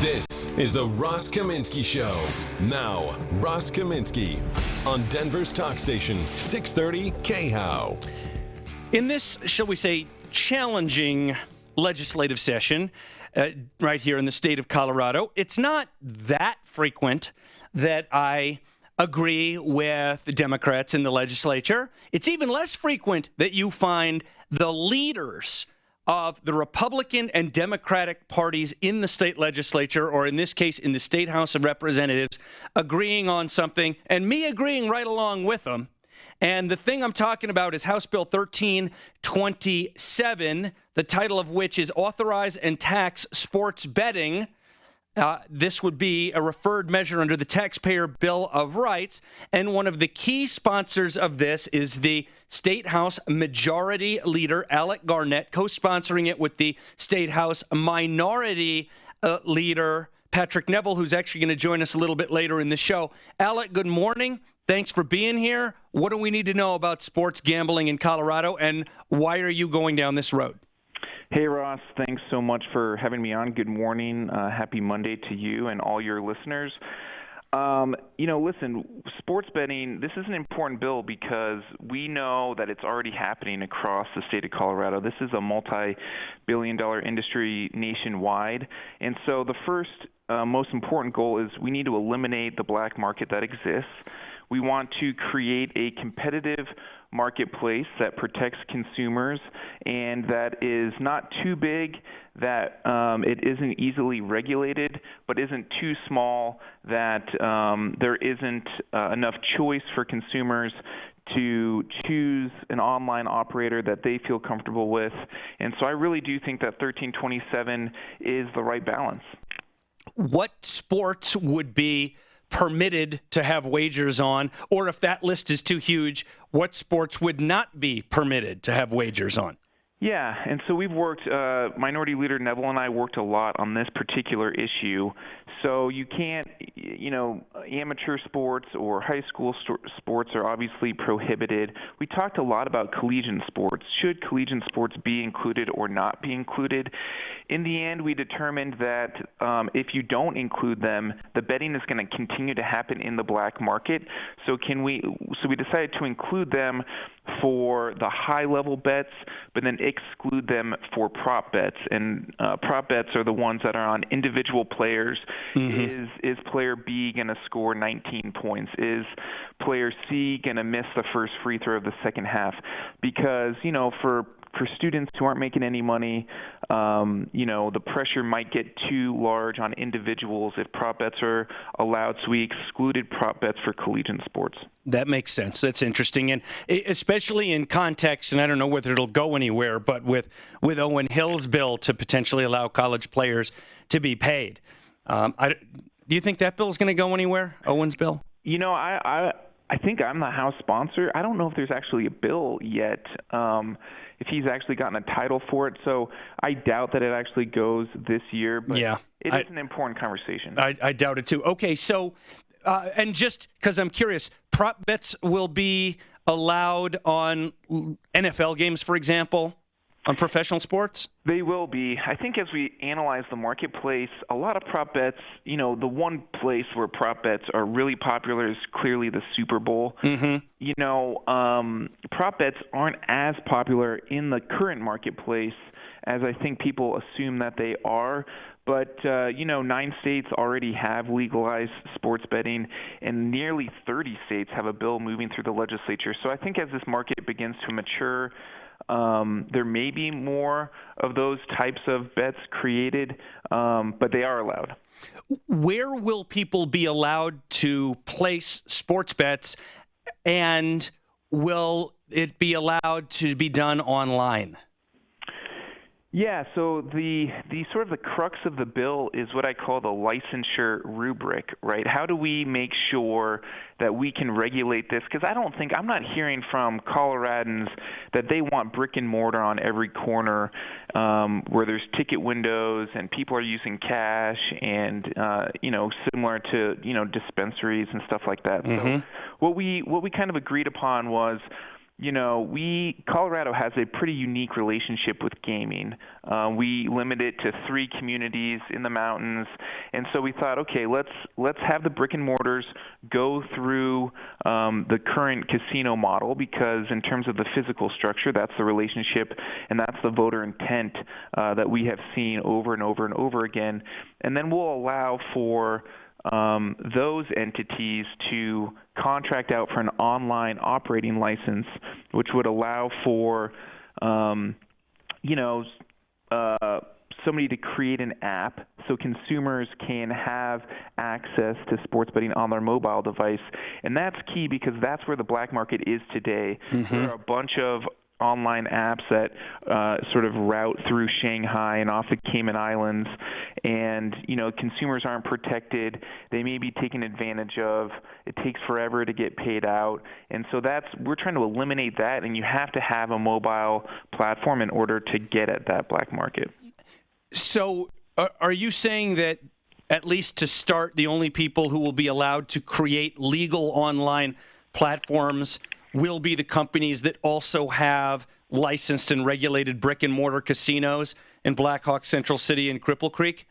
This is the Ross Kaminsky Show. Now, Ross Kaminsky on Denver's talk station, 630 KHOW. In this, shall we say, challenging legislative session right here in the state of Colorado, it's not that frequent that I agree with the Democrats in the legislature. It's even less frequent that you find the leaders of the Republican and Democratic parties in the state legislature, or in this case, in the State House of Representatives, agreeing on something, and me agreeing right along with them. And the thing I'm talking about is House Bill 1327, the title of which is Authorize and Tax Sports Betting. This would be a referred measure under the Taxpayer Bill of Rights. And one of the key sponsors of this is the State House Majority Leader, Alec Garnett, co-sponsoring it with the State House Minority Leader, Patrick Neville, who's actually going to join us a little bit later in the show. Alec, good morning. Thanks for being here. What do we need to know about sports gambling in Colorado, and why are you going down this road? Hey, Ross. Thanks so much for having me on. Good morning. Happy Monday to you and all your listeners. Listen, sports betting, this is an important bill because we know that it's already happening across the state of Colorado. This is a multi-billion-dollar industry nationwide. And so the first most important goal is we need to eliminate the black market that exists. We want to create a competitive marketplace that protects consumers and that is not too big, that it isn't easily regulated, but isn't too small, that there isn't enough choice for consumers to choose an online operator that they feel comfortable with. And so I really do think that 1327 is the right balance. What sports would be permitted to have wagers on, or if that list is too huge, what sports would not be permitted to have wagers on? Yeah, and so we've worked, Minority Leader Neville and I worked a lot on this particular issue. So you can't, amateur sports or high school sports are obviously prohibited. We talked a lot about collegiate sports. Should collegiate sports be included or not be included? In the end, we determined that if you don't include them, the betting is going to continue to happen in the black market. So we decided to include them for the high-level bets, but then exclude them for prop bets. And prop bets are the ones that are on individual players. Mm-hmm. Is player B going to score 19 points? Is player C going to miss the first free throw of the second half? Because, for students who aren't making any money, the pressure might get too large on individuals if prop bets are allowed. So we excluded prop bets for collegiate sports. That makes sense. That's interesting. And especially in context, and I don't know whether it'll go anywhere, but with Owen Hill's bill to potentially allow college players to be paid. Do you think that bill is going to go anywhere, Owen's bill? I think I'm the House sponsor. I don't know if there's actually a bill yet, if he's actually gotten a title for it. So I doubt that it actually goes this year, but it is an important conversation. I doubt it too. Okay, so, and just because I'm curious, prop bets will be allowed on NFL games, for example, on professional sports? They will be. I think as we analyze the marketplace, a lot of prop bets, the one place where prop bets are really popular is clearly the Super Bowl. Mm-hmm. Prop bets aren't as popular in the current marketplace as I think people assume that they are. But, 9 states already have legalized sports betting, and nearly 30 states have a bill moving through the legislature. So I think as this market begins to mature, there may be more of those types of bets created, but they are allowed. Where will people be allowed to place sports bets, and will it be allowed to be done online? Yeah, so the sort of the crux of the bill is what I call the licensure rubric, right? How do we make sure that we can regulate this? Because I'm not hearing from Coloradans that they want brick and mortar on every corner where there's ticket windows and people are using cash and, similar to, dispensaries and stuff like that. Mm-hmm. So what we kind of agreed upon was Colorado has a pretty unique relationship with gaming. We limit it to 3 communities in the mountains, and so we thought, okay, let's have the brick and mortars go through the current casino model, because in terms of the physical structure, that's the relationship and that's the voter intent that we have seen over and over and over again, and then we'll allow for those entities to contract out for an online operating license, which would allow for, somebody to create an app so consumers can have access to sports betting on their mobile device. And that's key, because that's where the black market is today. There are a bunch of online apps that sort of route through Shanghai and off the Cayman Islands, and consumers aren't protected. They may be taken advantage of. It takes forever to get paid out, and so we're trying to eliminate that. And you have to have a mobile platform in order to get at that black market. So, are you saying that, at least to start, the only people who will be allowed to create legal online platforms will be the companies that also have licensed and regulated brick and mortar casinos in Black Hawk, Central City, and Cripple Creek?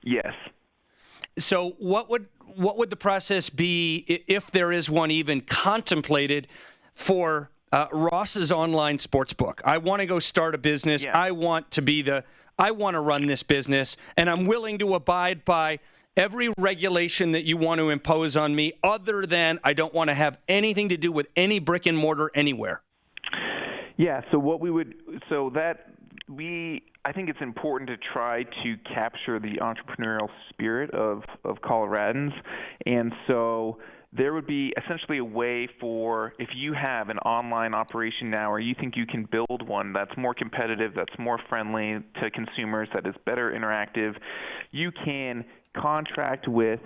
Yes. So what would the process be, if there is one even contemplated, for Ross's online sportsbook? I want to go start a business. Yeah. I want to run this business, and I'm willing to abide by every regulation that you want to impose on me, other than I don't want to have anything to do with any brick and mortar anywhere. Yeah, I think it's important to try to capture the entrepreneurial spirit of Coloradans. And so there would be essentially a way for, if you have an online operation now, or you think you can build one that's more competitive, that's more friendly to consumers, that is better interactive, you can contract with,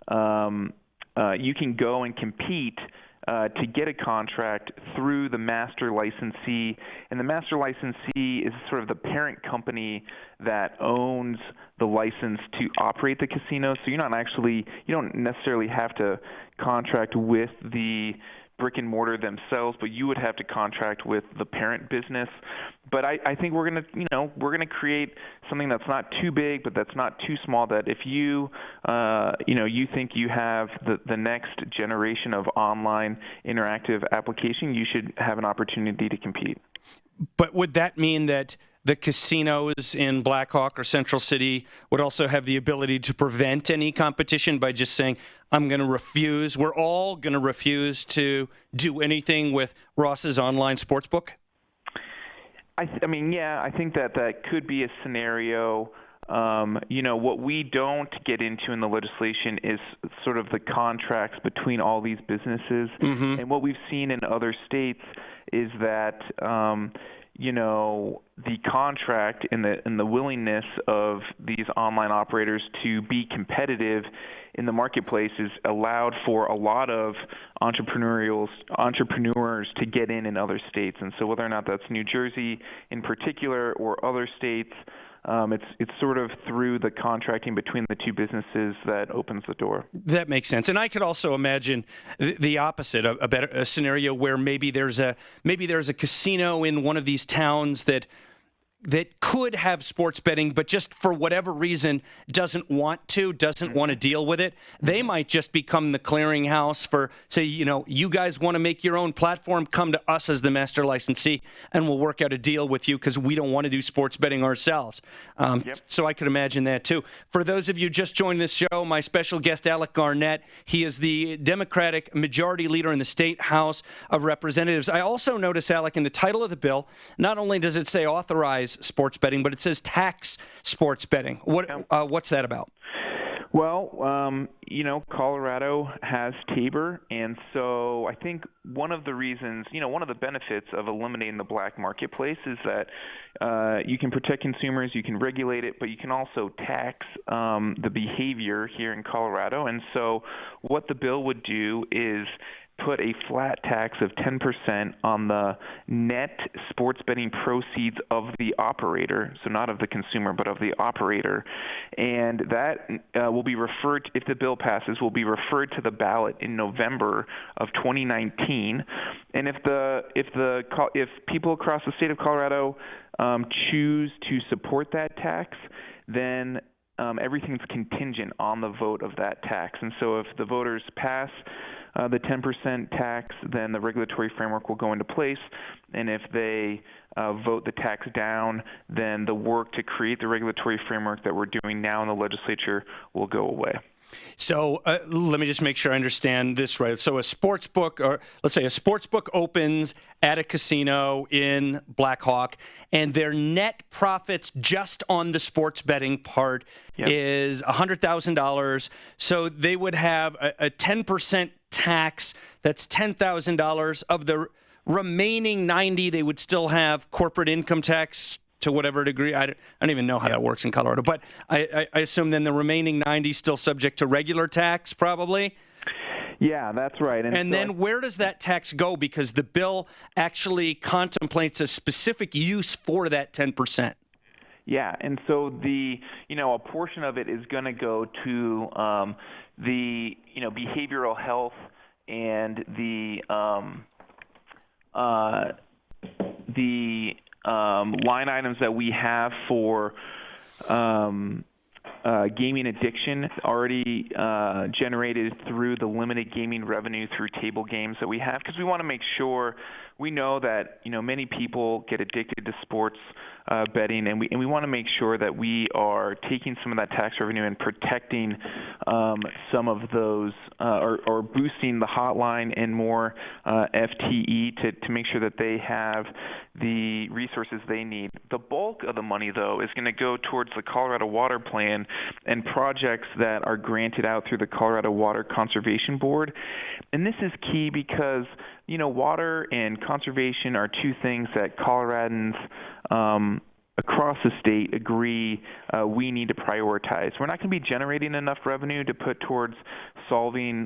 you can go and compete to get a contract through the master licensee. And the master licensee is sort of the parent company that owns the license to operate the casino. So you don't necessarily have to contract with the brick and mortar themselves, but you would have to contract with the parent business. But I think we're gonna create something that's not too big, but that's not too small, that if you think you have the next generation of online interactive application, you should have an opportunity to compete. But would that mean that the casinos in Black Hawk or Central City would also have the ability to prevent any competition by just saying, we're all going to refuse to do anything with Ross's online sportsbook? I think that could be a scenario. What we don't get into in the legislation is sort of the contracts between all these businesses. Mm-hmm. And what we've seen in other states is that, the contract and the willingness of these online operators to be competitive in the marketplace is allowed for a lot of entrepreneurs to get in other states. And so whether or not that's New Jersey in particular or other states, it's sort of through the contracting between the two businesses that opens the door. That makes sense. And I could also imagine the opposite, a scenario where maybe there's a casino in one of these towns that could have sports betting, but just for whatever reason doesn't want to deal with it. They might just become the clearinghouse for, say, you guys want to make your own platform, come to us as the master licensee, and we'll work out a deal with you because we don't want to do sports betting ourselves. So I could imagine that too. For those of you just joined this show, my special guest, Alec Garnett, he is the Democratic Majority Leader in the State House of Representatives. I also notice, Alec, in the title of the bill, not only does it say authorize sports betting, but it says tax sports betting. What's that about? Well, Colorado has Tabor, and so I think one of the reasons, one of the benefits of eliminating the black marketplace is that you can protect consumers, you can regulate it, but you can also tax the behavior here in Colorado. And so what the bill would do is put a flat tax of 10% on the net sports betting proceeds of the operator, so not of the consumer, but of the operator. And that will be referred, if the bill passes, will be referred to the ballot in November of 2019. And if people across the state of Colorado choose to support that tax, then everything's contingent on the vote of that tax. And so if the voters pass the 10% tax, then the regulatory framework will go into place. And if they vote the tax down, then the work to create the regulatory framework that we're doing now in the legislature will go away. So let me just make sure I understand this right. So a sports book, or let's say a sports book opens at a casino in Black Hawk, and their net profits just on the sports betting part is $100,000. So they would have a 10% tax. That's $10,000. Of the remaining 90, they would still have corporate income tax to whatever degree. I don't even know how that works in Colorado, but I assume then the remaining 90 still subject to regular tax, probably. Yeah, that's right. And then where does that tax go? Because the bill actually contemplates a specific use for that 10%. Yeah, and so a portion of it is going to go to the behavioral health and the line items that we have for gaming addiction already generated through the limited gaming revenue through table games that we have, because we want to make sure we know that many people get addicted to sports betting, and we want to make sure that we are taking some of that tax revenue and protecting some of those or boosting the hotline and more FTE to make sure that they have the resources they need. The bulk of the money, though, is going to go towards the Colorado Water Plan and projects that are granted out through the Colorado Water Conservation Board. And this is key because water and conservation are two things that Coloradans across the state agree we need to prioritize. We're not going to be generating enough revenue to put towards solving,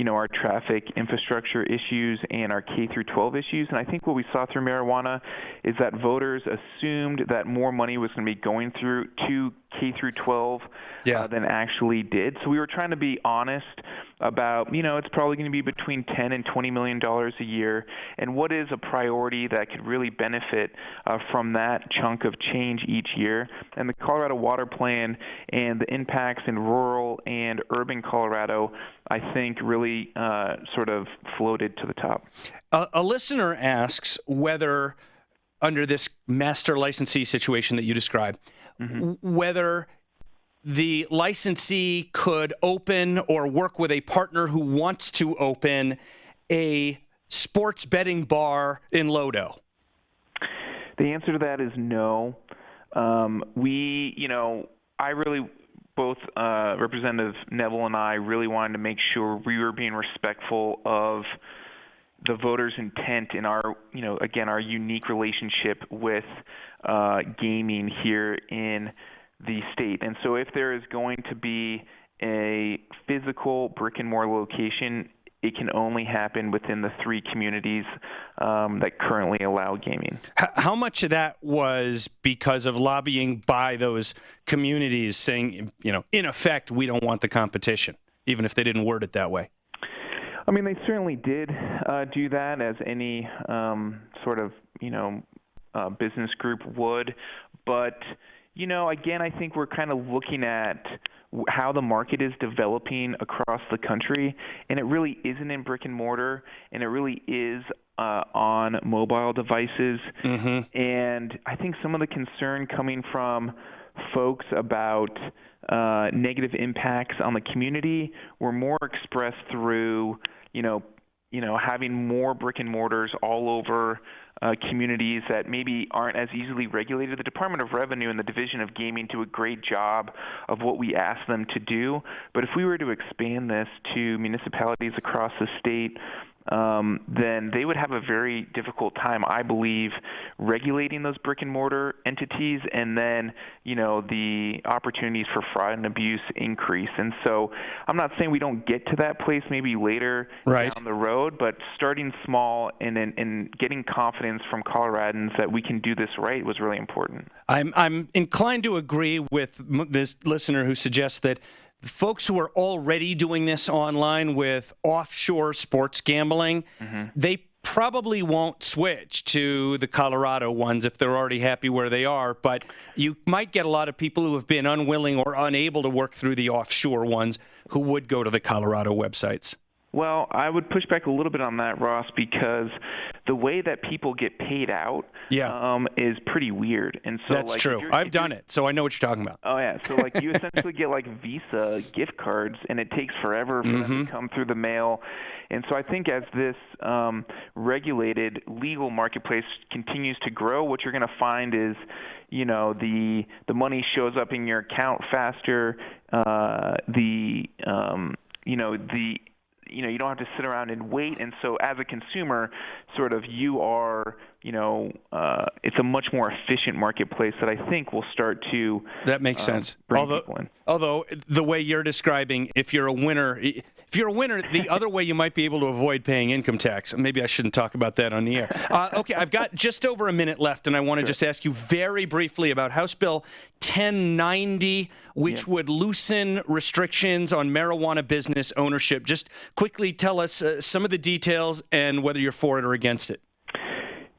our traffic infrastructure issues and our K through 12 issues. And I think what we saw through marijuana is that voters assumed that more money was going to be going through to K through 12 than actually did. So we were trying to be honest about, it's probably going to be between $10 and $20 million a year, and what is a priority that could really benefit from that chunk of change each year. And the Colorado Water Plan and the impacts in rural and urban Colorado, I think, really sort of floated to the top. A listener asks whether, under this master licensee situation that you described, whether the licensee could open or work with a partner who wants to open a sports betting bar in Lodo. The answer to that is no. Both Representative Neville and I really wanted to make sure we were being respectful of the voters' intent in our unique relationship with gaming here in the state. And so if there is going to be a physical brick-and-mortar location, it can only happen within the 3 communities that currently allow gaming. How much of that was because of lobbying by those communities saying, in effect, we don't want the competition, even if they didn't word it that way? I mean, they certainly did do that, as any sort of, business group would. But, again, I think we're kind of looking at how the market is developing across the country, and it really isn't in brick and mortar, and it really is on mobile devices. And I think some of the concern coming from folks about negative impacts on the community were more expressed through, having more brick and mortars all over communities that maybe aren't as easily regulated. The Department of Revenue and the Division of Gaming do a great job of what we ask them to do. But if we were to expand this to municipalities across the state then they would have a very difficult time, I believe, regulating those brick and mortar entities, and then, the opportunities for fraud and abuse increase. And so I'm not saying we don't get to that place maybe later down the road, but starting small and getting confidence from Coloradans that we can do this right was really important. I'm inclined to agree with this listener who suggests that folks who are already doing this online with offshore sports gambling, they probably won't switch to the Colorado ones if they're already happy where they are. But you might get a lot of people who have been unwilling or unable to work through the offshore ones who would go to the Colorado websites. Well, I would push back a little bit on that, Ross, because the way that people get paid out is pretty weird. And so, that's true. I've done it, so I know what you're talking about. Oh, yeah. So, you essentially get, Visa gift cards, and it takes forever for them to come through the mail. And so I think as this regulated legal marketplace continues to grow, what you're going to find is, the money shows up in your account faster. You don't have to sit around and wait. And so as a consumer, sort of you are, it's a much more efficient marketplace that I think will start to that makes sense. Bring people in. Although the way you're describing, if you're a winner, the other way you might be able to avoid paying income tax. Maybe I shouldn't talk about that on the air. Okay, I've got just over a minute left, and I want to just ask you very briefly about House Bill 1090, which would loosen restrictions on marijuana business ownership. Just quickly tell us some of the details and whether you're for it or against it.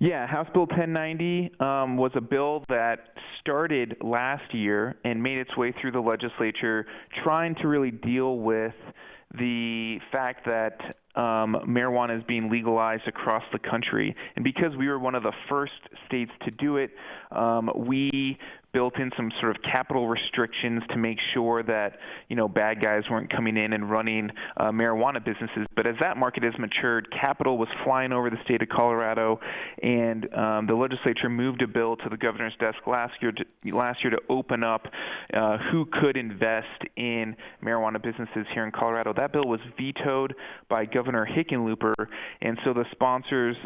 Yeah, House Bill 1090 was a bill that started last year and made its way through the legislature, trying to really deal with the fact that marijuana is being legalized across the country. And because we were one of the first states to do it, we built in some sort of capital restrictions to make sure that, bad guys weren't coming in and running marijuana businesses. But as that market has matured, capital was flying over the state of Colorado, and the legislature moved a bill to the governor's desk last year to open up who could invest in marijuana businesses here in Colorado. That bill was vetoed by Governor Hickenlooper, and so the sponsors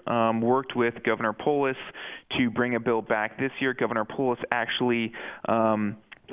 worked with Governor Polis to bring a bill back this year. Governor Polis actually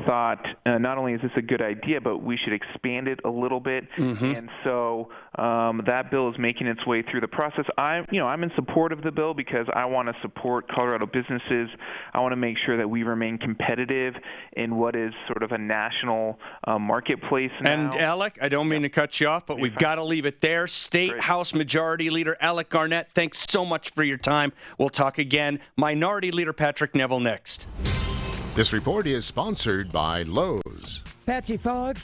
thought not only is this a good idea, but we should expand it a little bit. And so that bill is making its way through the process. I'm in support of the bill because I want to support Colorado businesses. I want to make sure that we remain competitive in what is sort of a national marketplace now. And Alec, I don't mean to cut you off, but we've got to leave it there. State House Majority Leader Alec Garnett, thanks so much for your time. We'll talk again. Minority Leader Patrick Neville next. This report is sponsored by Lowe's. Patsy Fogg.